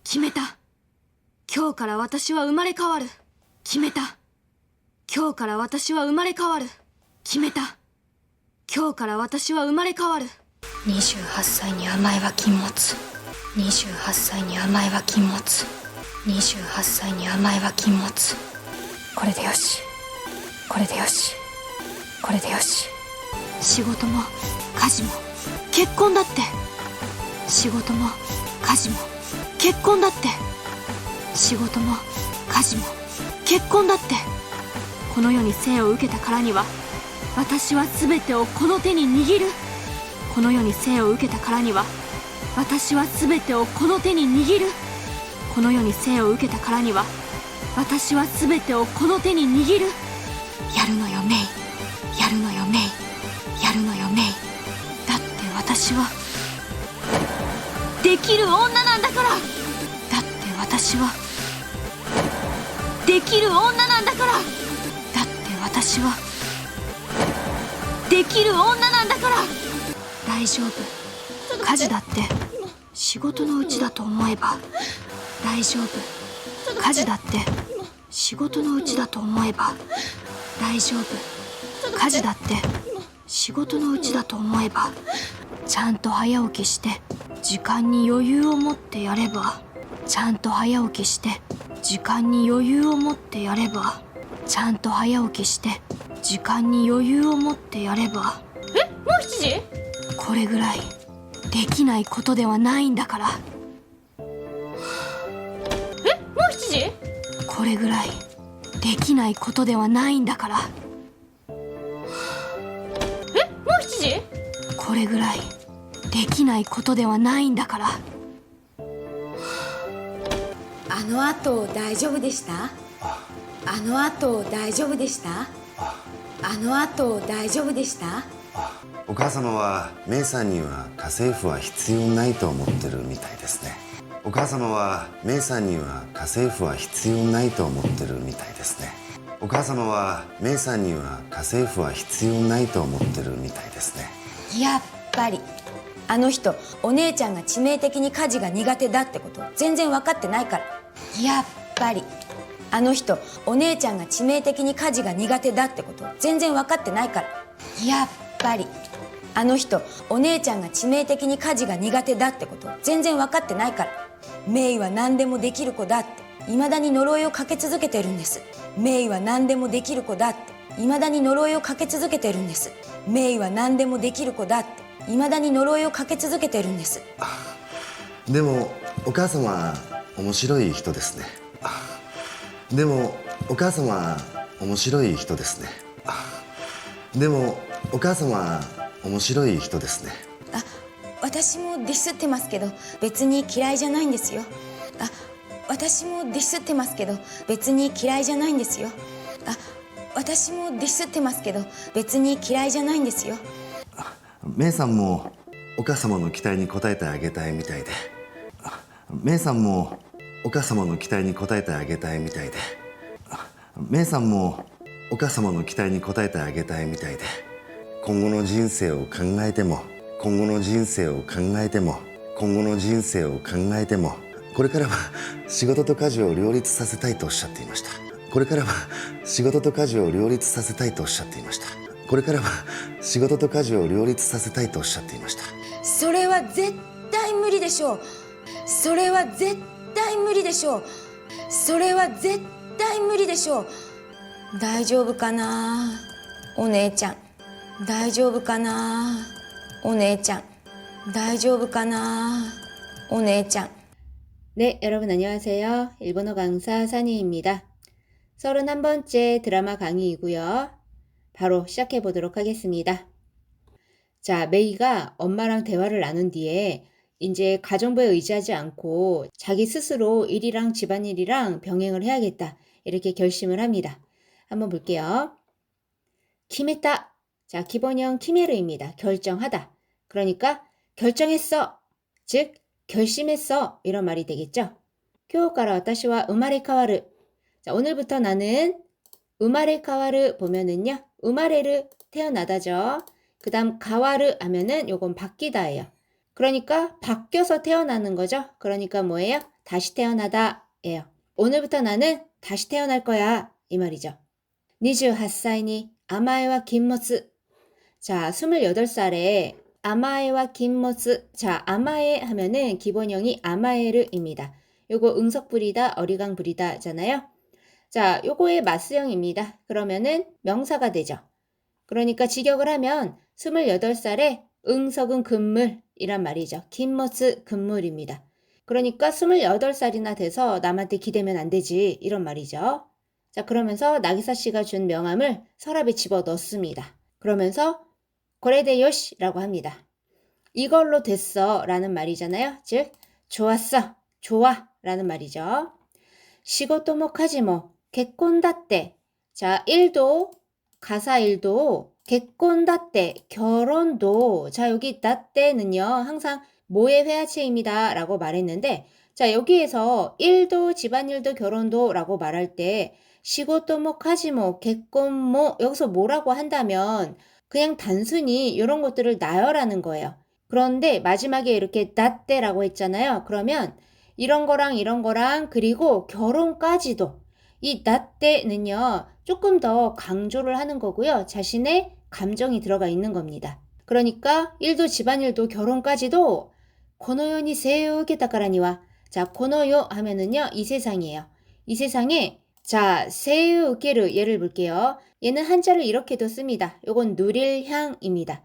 決めた。今日から私は生まれ変わる。決めた。今日から私は生まれ変わる。決めた。今日から私は生まれ変わる。28歳に甘えは禁物。28歳に甘えは禁物。28歳に甘えは禁物。これでよし。これでよし。これでよし。仕事も家事も結婚だって。仕事も家事も結婚だって。仕事も家事も結婚だって。この世に生を受けたからには私は全てをこの手に握る。この世に生を受けたからには私は全てをこの手に握る。この世に生を受けたからには私は全てをこの手に握る。やるのよメイ、やるのよメイ、やるのよメイ。だって私はできる女なんだから。だって私はできる女なんだから。だって私はできる女なんだから。大丈夫、家事だって仕事のうちだと思えば大丈夫。家事だって仕事のうちだと思えば大丈夫。家事だって仕事のうちだと思えばちゃんと早起きして時間に余裕を持ってやれば、ちゃんと早起きして時間に余裕を持ってやれば、ちゃんと早起きして時間に余裕を持ってやれば。もう7時？これぐらいできないことではないんだから。もう7時？これぐらいできないことではないんだから。もう7時？これぐらいできないことではないんだから。あの後大丈夫でした？あの後大丈夫でした？あの後大丈夫でした？お母様はメイさんには家政婦は必要ないと思ってるみたいですね。お母様はメイさんには家政婦は必要ないと思ってるみたいですね。お母様はメイさんには家政婦は必要ないと思ってるみたいですね。やっぱりあの人、お姉ちゃんが致命的に家事が苦手だってこと全然分かってないから。やっぱりあの人、お姉ちゃんが致命的に家事が苦手だってこと全然分かってないから。やっぱりあの人、お姉ちゃんが致命的に家事が苦手だってこと全然分かってないから。メイは何でもできる子だって未だに呪いをかけ続けてるんです。メイは何でもできる子だって未だに呪いをかけ続けてるんです。メイは何でもできる子だって未だに呪いをかけ続けてるんです。でもお母様は面白い人ですね。でもお母様は面白い人ですね。でもお母様は面白い人ですね。私もディスってますけど別に嫌いじゃないんですよ。私もディスってますけど別に嫌いじゃないんですよ。私もディスってますけど別に嫌いじゃないんですよ。メイさんもお母様の期待に応えてあげたいみたいで、メイさんもお母様の期待に応えてあげたいみたいで、メイさんもお母様の期待に応えてあげたいみたいで、今後の人生を考えても、今後の人生を考えても、今後の人生を考えても、これからは仕事と家事を両立させたいとおっしゃっていました。これからは仕事と家事を両立させたいとおっしゃっていました。これからは仕事と家事を両立させたいとおっしゃっていました。それは絶対無理でしょう。それは絶対無理でしょう。それは絶対無理でしょう。大丈夫かなお姉ちゃん。大丈夫かなお姉ちゃん.大丈夫かなお姉ちゃん. 네, 여러분 안녕하세요. 일본어 강사 산이입니다. 31번째 드라마 강의이고요. 바로 시작해 보도록 하겠습니다. 자, 메이가 엄마랑 대화를 나눈 뒤에 이제 가정부에 의지하지 않고 자기 스스로 일이랑 집안일이랑 병행을 해야겠다. 이렇게 결심을 합니다. 한번 볼게요. 키메타. 자, 기본형 키메르입니다. 결정하다. 그러니까 결정했어. 즉 결심했어. 이런 말이 되겠죠. 今日から私は生まれ変わる. 자, 오늘부터 나는 우마레카와르 보면은요. 우마레르 태어나다죠. 그 다음 가와르 하면은 요건 바뀌다예요. 그러니까 바뀌어서 태어나는 거죠. 그러니까 뭐예요? 다시 태어나다 예요. 오늘부터 나는 다시 태어날 거야 이 말이죠. 28歳に 아마에와 김모츠. 자, 28살에 아마에와 김모츠. 자, 아마에 하면은 기본형이 아마에르입니다. 요거 응석부리다 어리광부리다잖아요. 자, 요거의 맞수형입니다. 그러면은 명사가 되죠. 그러니까 직역을 하면 28살에 응석은 금물이란 말이죠. 김모츠 금물입니다. 그러니까 28살이나 돼서 남한테 기대면 안 되지 이런 말이죠. 자, 그러면서 나기사 씨가 준 명함을 서랍에 집어 넣습니다. 그러면서 고레데요시라고 합니다. 이걸로 됐어 라는 말이잖아요. 즉 좋았어, 좋아 라는 말이죠. 시고토모 카지모 겟콘다떼. 자, 일도 가사 일도 겟콘다떼 결혼도. 자, 여기 다떼는요 항상 모의 회화체입니다 라고 말했는데, 자, 여기에서 일도 집안일도 결혼도 라고 말할 때 시고토모 카지모 겟콘모 여기서 뭐라고 한다면 그냥 단순히 이런 것들을 나열하는 거예요. 그런데 마지막에 이렇게 다떼라고 했잖아요. 그러면 이런 거랑 그리고 결혼까지도, 이 다떼는요 조금 더 강조를 하는 거고요. 자신의 감정이 들어가 있는 겁니다. 그러니까 일도 집안일도 결혼까지도 고노요니 세우게다카라니와. 자, 고노요 하면은요 이 세상이에요. 이 세상에 자, 세우게르 예를 볼게요. 얘는 한자를 이렇게도 씁니다. 요건 누릴 향입니다.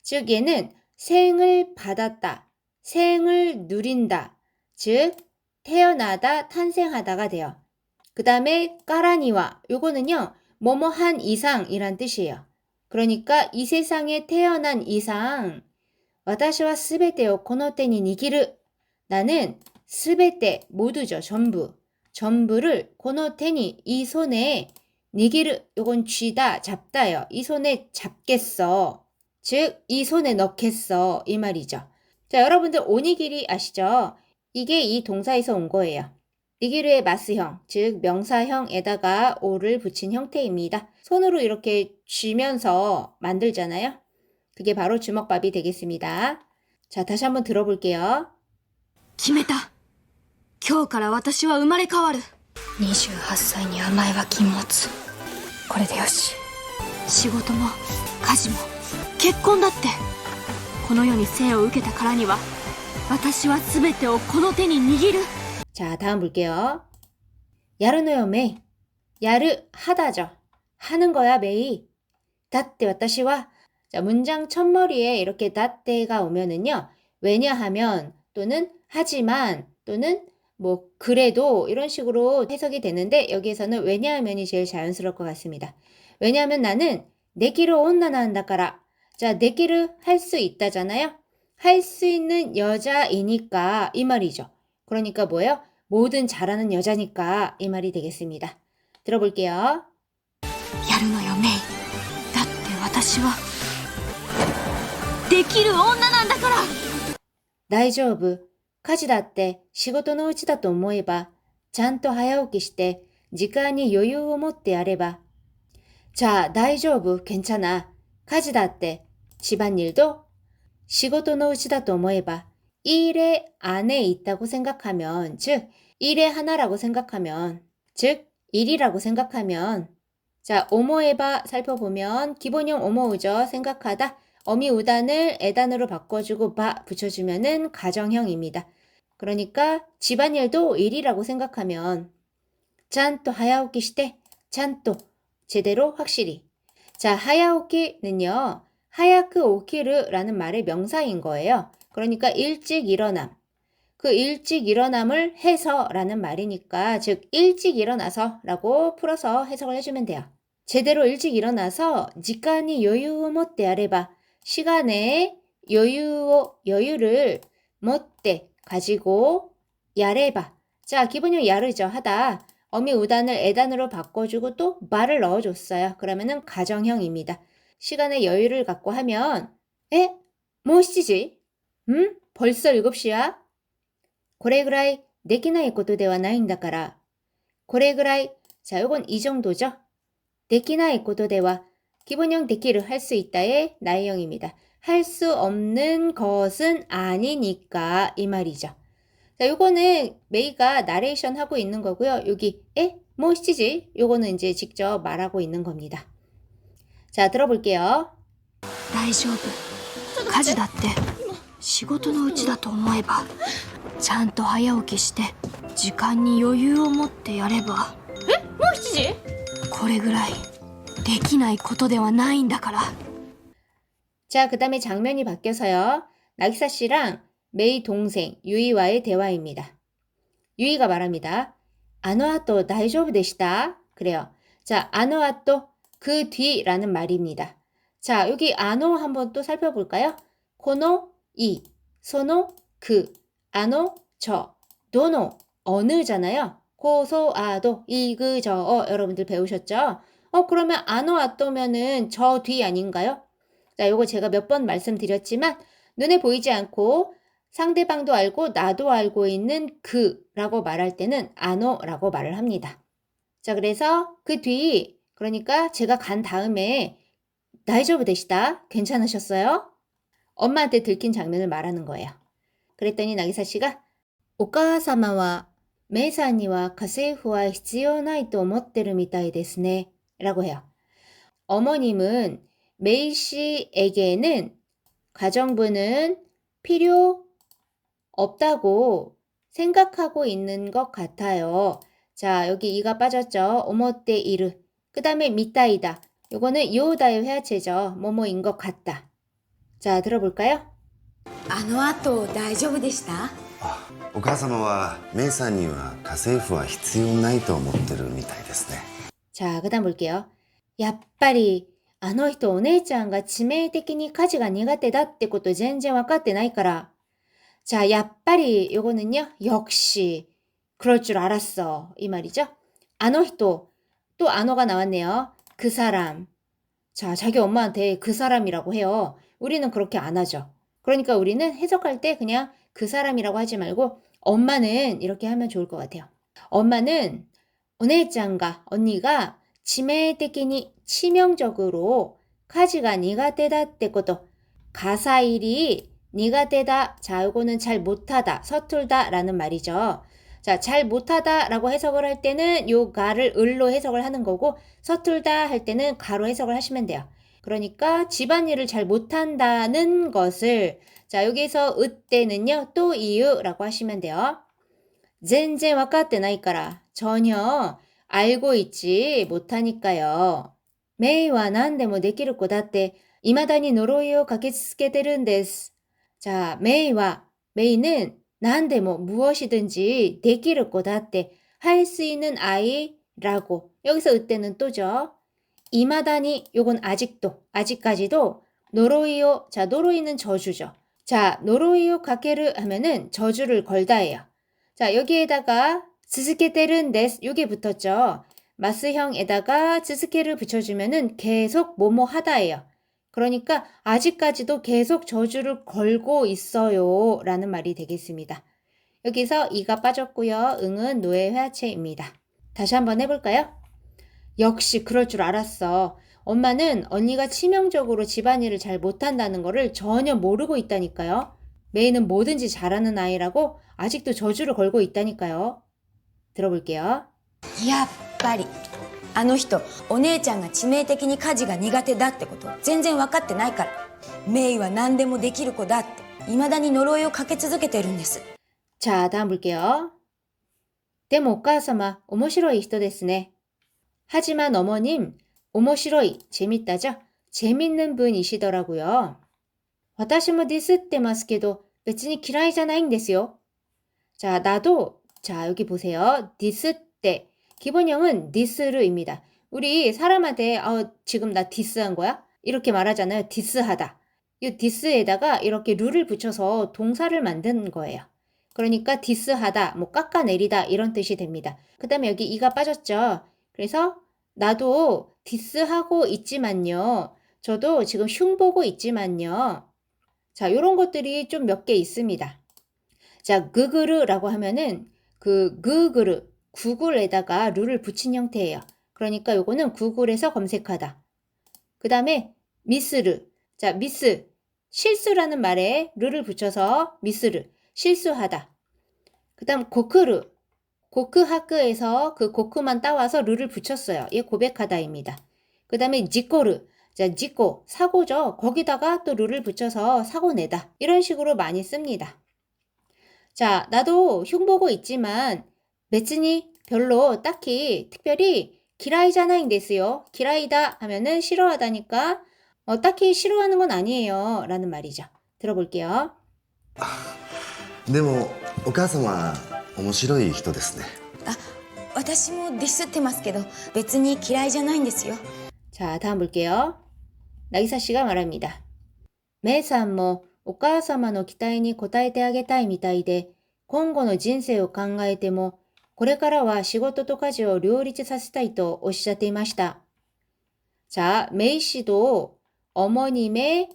즉 얘는 생을 받았다, 생을 누린다, 즉 태어나다, 탄생하다가 돼요. 그 다음에 까라니와 요거는요 뭐뭐한 이상이란 뜻이에요. 그러니까 이 세상에 태어난 이상 와타시와 스베테오 고노테니 니기르. 나는 스베테 모두죠. 전부를 고노테니 이 손에 니기르 요건 쥐다 잡다요. 이 손에 잡겠어. 즉 이 손에 넣겠어 이 말이죠. 자, 여러분들 오니기리 아시죠? 이게 이 동사에서 온 거예요. 니기르의 마스형, 즉 명사형에다가 오를 붙인 형태입니다. 손으로 이렇게 쥐면서 만들잖아요. 그게 바로 주먹밥이 되겠습니다. 자, 다시 한번 들어볼게요. 決めた。今日から私は生まれ変わる。 28歳に甘えは禁物。これでよし。仕事も家事も結婚だって。この世に生を受けたからには私は全てをこの手に握る。 자, 다음 볼게요. 야르노요 메이. 야르 하다죠. 하는 거야 메이. 다떼 와타시와. 자, 문장 첫머리에 이렇게 다떼가 오면은요. 왜냐하면 또는 하지만 또는 뭐 그래도 이런 식으로 해석이 되는데, 여기에서는 왜냐하면이 제일 자연스러울 것 같습니다. 왜냐하면 나는 내기를 온나나 한다까라. 자, 내기를 할 수 있다잖아요. 할 수 있는 여자이니까 이 말이죠. 그러니까 뭐예요? 뭐든 잘하는 여자니까 이 말이 되겠습니다. 들어볼게요. やるのよメイ。だって私はできる女なんだから。大丈夫。家事だって仕事のうちだと思えば、ちゃんと早起きして時間に余裕を持ってやれば。자, 大丈夫. 괜찮아. 家事だって집안일도仕事のうちだと思えば, 일의 안에 있다고 생각하면, 즉 일의 하나라고 생각하면, 즉 일이라고 생각하면. 자, 오모에바 살펴보면 기본형 오모우죠. 생각하다. 어미 우단을 에단으로 바꿔주고 바 붙여주면은 가정형입니다. 그러니까 집안일도 일이라고 생각하면 짠또 하야오키 시대, 짠또 제대로 확실히. 자, 하야오키는요 하야크 오키르라는 말의 명사인 거예요. 그러니까 일찍 일어남. 그 일찍 일어남을 해서라는 말이니까, 즉 일찍 일어나서 라고 풀어서 해석을 해주면 돼요. 제대로 일찍 일어나서 지간이 여유 못돼 아래바. 시간에 여유를 못돼 가지고 야레바. 자, 기본형 야르죠. 하다. 어미 우단을 에단으로 바꿔주고 또 말을 넣어줬어요. 그러면은 가정형입니다. 시간에 여유를 갖고 하면 뭐 시지? 벌써 7시야? これぐらいできないことではないんだから。これぐらい. 자, 요건 이 정도죠. できないことでは 기본형 데키를 할 수 있다의 나의형입니다. 할 수 없는 것은 아니니까 이 말이죠. 자, 요거는 메이가 나레이션 하고 있는 거고요. 여기 뭐 시지? 요거는 이제 직접 말하고 있는 겁니다. 자, 들어볼게요. 大丈夫。家事だって仕事のうちだと思えばちゃんと早起きして時間に余裕を持ってやればもう7時？これぐらいできないことではないんだから。 자, 그 다음에 장면이 바뀌어서요. 나기사 씨랑 메이 동생 유이와의 대화입니다. 유이가 말합니다. 아노아또 다이조브 되시다. 그래요. 자, 아노아또 그 뒤라는 말입니다. 자, 여기 아노 한번 또 살펴볼까요? 코노 이, 소노 그, 아노 저, 도노 어느잖아요. 고소 아도 이그 저어 여러분들 배우셨죠? 그러면 아노아또면은 저 뒤 아닌가요? 자, 요거 제가 몇 번 말씀드렸지만 눈에 보이지 않고 상대방도 알고 나도 알고 있는 그라고 말할 때는 아노라고 말을 합니다. 자, 그래서 그 뒤, 그러니까 제가 간 다음에 다이조브 되시다. 괜찮으셨어요? 엄마한테 들킨 장면을 말하는 거예요. 그랬더니 나기사 씨가 오카사마와 메이사니와 가세이프와 必要ないと思ってるみたいですね라고 해요. 어머님은 메이 씨에게는 가정부는 필요 없다고 생각하고 있는 것 같아요. 자, 여기 이가 빠졌죠. 오모테 이르. 그 다음에 미타이다. 요거는 요다의 회화체죠. 뭐뭐인 것 같다. 자, 들어볼까요? あの後大丈夫でした？お母様はメイさんには家政婦は必要ないと思ってるみたいですね。 자, 그 다음 볼게요. やっぱりあの人お姉ちゃんが致命的に家事が苦手だってこと全然分かってないから。 자, やっぱり 요거는요. 역시 그럴 줄 알았어. 이 말이죠. あの人 또 아노가 나왔네요. 그 사람. 자, 자기 엄마한테 그 사람이라고 해요. 우리는 그렇게 안 하죠. 그러니까 우리는 해석할 때 그냥 그 사람이라고 하지 말고 엄마는 이렇게 하면 좋을 것 같아요. 엄마는 오네짱가 언니가 치매적이니 치명적으로 가지가 니가테다ってこと 가사일이 니가테다 자 요거는 잘 못하다 서툴다 라는 말이죠. 자, 잘 못하다 라고 해석을 할 때는 요 가를 을로 해석을 하는 거고 서툴다 할 때는 가로 해석을 하시면 돼요. 그러니까 집안일을 잘 못한다는 것을 자 여기서 으때는요 또 이유라고 하시면 돼요. 全然分かってないから 전혀 알고 있지 못하니까요. 메이와 何でもできる子だって未だに呪いをかけ続けてるんです. 자, 메이는 何でも 무엇이든지 できる子だって할 수 있는 아이라고 여기서 으때는 또죠. 이마다니 요건 아직도 아직까지도 노로이요 자 노로이는 저주죠. 자 노로이요 가케르 하면은 저주를 걸다예요. 자 여기에다가 스스케테른 데스 요게 붙었죠. 마스형에다가 스스케를 붙여주면은 계속 뭐뭐 하다예요. 그러니까 아직까지도 계속 저주를 걸고 있어요 라는 말이 되겠습니다. 여기서 이가 빠졌고요. 응은 노의 회화체입니다. 다시 한번 해볼까요? 역시 그럴 줄 알았어. 엄마는 언니가 치명적으로 집안일을 잘 못한다는 거를 전혀 모르고 있다니까요. 메이는 뭐든지 잘하는 아이라고 아직도 저주를 걸고 있다니까요. 들어볼게요. やっぱりあの人お姉ちゃんが致命的に家事が苦手だってこと全然分かってないからメイは何でもできる子だって未だに呪いをかけ続けてるんです 자, 다음 볼게요. でもお母様面白い人ですね. 하지만 어머님 오모시로이 재밌다죠? 재밌는 분이시더라고요. 私もディスってますけど別に嫌いじゃないんですよ. 자, 나도 자, 여기 보세요. 디스 때 기본형은 디스르입니다. 우리 사람한테 지금 나 디스한 거야? 이렇게 말하잖아요. 디스하다. 이 디스에다가 이렇게 루를 붙여서 동사를 만든 거예요. 그러니까 디스하다, 뭐 깎아내리다 이런 뜻이 됩니다. 그 다음에 여기 이가 빠졌죠. 그래서 나도 디스하고 있지만요. 저도 지금 흉보고 있지만요. 자, 요런 것들이 좀 몇 개 있습니다. 자, 그그르라고 하면은 그 그그르, 구글에다가 루를 붙인 형태예요. 그러니까 요거는 구글에서 검색하다. 그 다음에 미스르. 자, 미스. 실수라는 말에 루를 붙여서 미스르. 실수하다. 그 다음 고크르. 고크하크에서 그 고크만 따와서 르를 붙였어요. 얘 고백하다입니다. 그 다음에 지코르. 자, 지코, 사고죠. 거기다가 또 르를 붙여서 사고 내다. 이런 식으로 많이 씁니다. 자, 나도 흉보고 있지만別に 별로 딱히 특별히 기라이잖아인 데스요. 기라이다 하면은 싫어하다니까 딱히 싫어하는 건 아니에요. 라는 말이죠. 들어볼게요. でもお母様は面白い人ですね。私もディスってますけど別に嫌いじゃないんですよ 자, 다음 볼게요. 나기사 씨가 말합니다. メイさんもお母様の期待に応えてあげたいみたいで、今後の人生を考えても、これからは仕事と家事を両立させたいとおっしゃっていました。 자, 메이 씨도 어머님의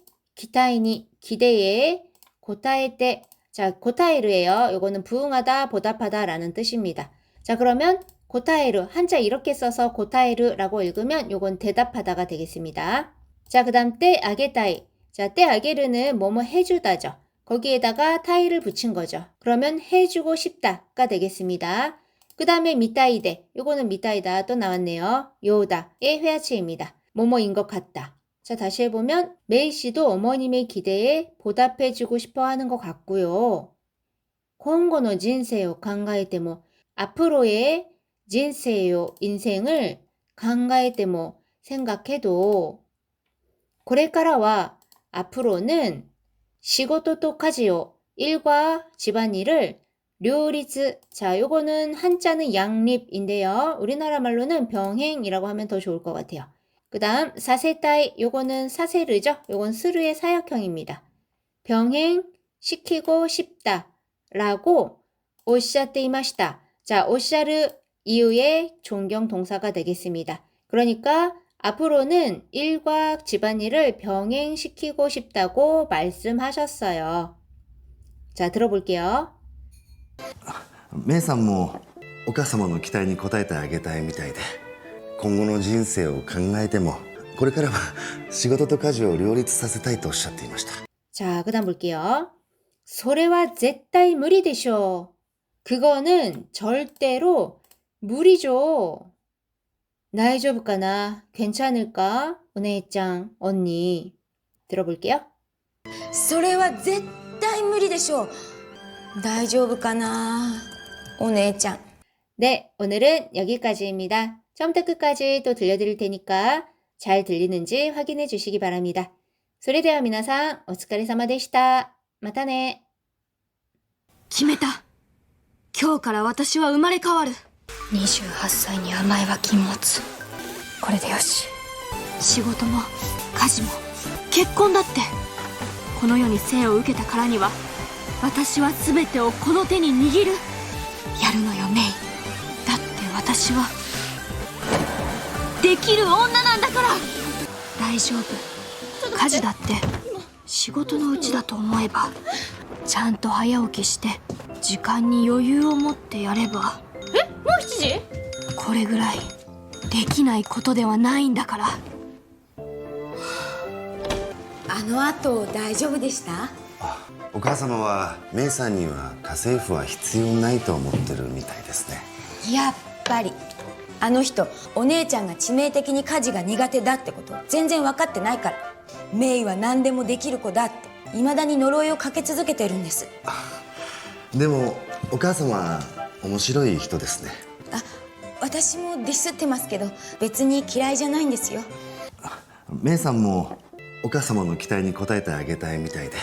기대에 고타에때, 자, 고타에르예요. 요거는 부응하다, 보답하다 라는 뜻입니다. 자, 그러면 고타에르, 한자 이렇게 써서 고타에르라고 읽으면 요건 대답하다가 되겠습니다. 자, 그 다음 때 아게타이. 자, 때 아게르는 뭐뭐 해주다죠. 거기에다가 타이를 붙인 거죠. 그러면 해주고 싶다가 되겠습니다. 그 다음에 미타이데. 요거는 미타이다 또 나왔네요. 요다의 회화체입니다. 뭐뭐인 것 같다. 자, 다시 해보면 메이 씨도 어머님의 기대에 보답해주고 싶어 하는 것 같고요.今後の 人生を 考えても 앞으로의 人生요 인생을 考えても 생각해도 これからは 앞으로는 仕事と家事を 일과 집안일을 両立. 자, 요거는 한자는 양립인데요. 우리나라 말로는 병행이라고 하면 더 좋을 것 같아요. 그 다음 사세타이. 요거는 사세르죠. 요건 스르의 사역형입니다. 병행 시키고 싶다 라고 오샤테이마시다. 자, 오샤르 이후에 존경 동사가 되겠습니다. 그러니까 앞으로는 일과 집안일을 병행시키고 싶다고 말씀하셨어요. 자, 들어볼게요. メイさんもお母様の期待に応えてあげたいみたいで、今後の人生を考えてもこれからは仕事と家事を両立させたいとおっしゃっていました。 자, 그 다음 볼게요. それは絶対無理でしょう. 그거는 절대로 무리죠. 大丈夫かな? 괜찮을까? 오네짱 언니. 들어볼게요. それは絶対無理でしょう大丈夫かなお姉ちゃん 네, 오늘은 여기까지입니다. 처음부터 끝까지 또 들려드릴 테니까 잘 들리는지 확인해 주시기 바랍니다. それでは皆さんお疲れ様でした。またね。決めた。今日から私は生まれ変わる。28歳に甘えは禁物。これでよし。仕事も家事も結婚だって。この世に生を受けたからには私は全てをこの手に握る。やるのよメイ。だって私はできる女なんだから。大丈夫。家事だって仕事のうちだと思えばちゃんと早起きして時間に余裕を持ってやれば。もう7時？これぐらいできないことではないんだから。あの後大丈夫でした？お母様はメイさんには家政婦は必要ないと思ってるみたいですね。やっぱりあの人お姉ちゃんが致命的に家事が苦手だってこと全然分かってないからメイは何でもできる子だって未だに呪いをかけ続けてるんです。でもお母様は面白い人ですね。私もディスってますけど別に嫌いじゃないんですよ。メイさんもお母様の期待に応えてあげたいみたいで、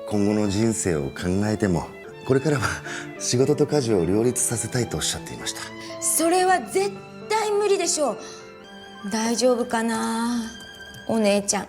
今後の人生を考えてもこれからは仕事と家事を両立させたいとおっしゃっていました。それは絶対無理でしょう大丈夫かなお姉ちゃん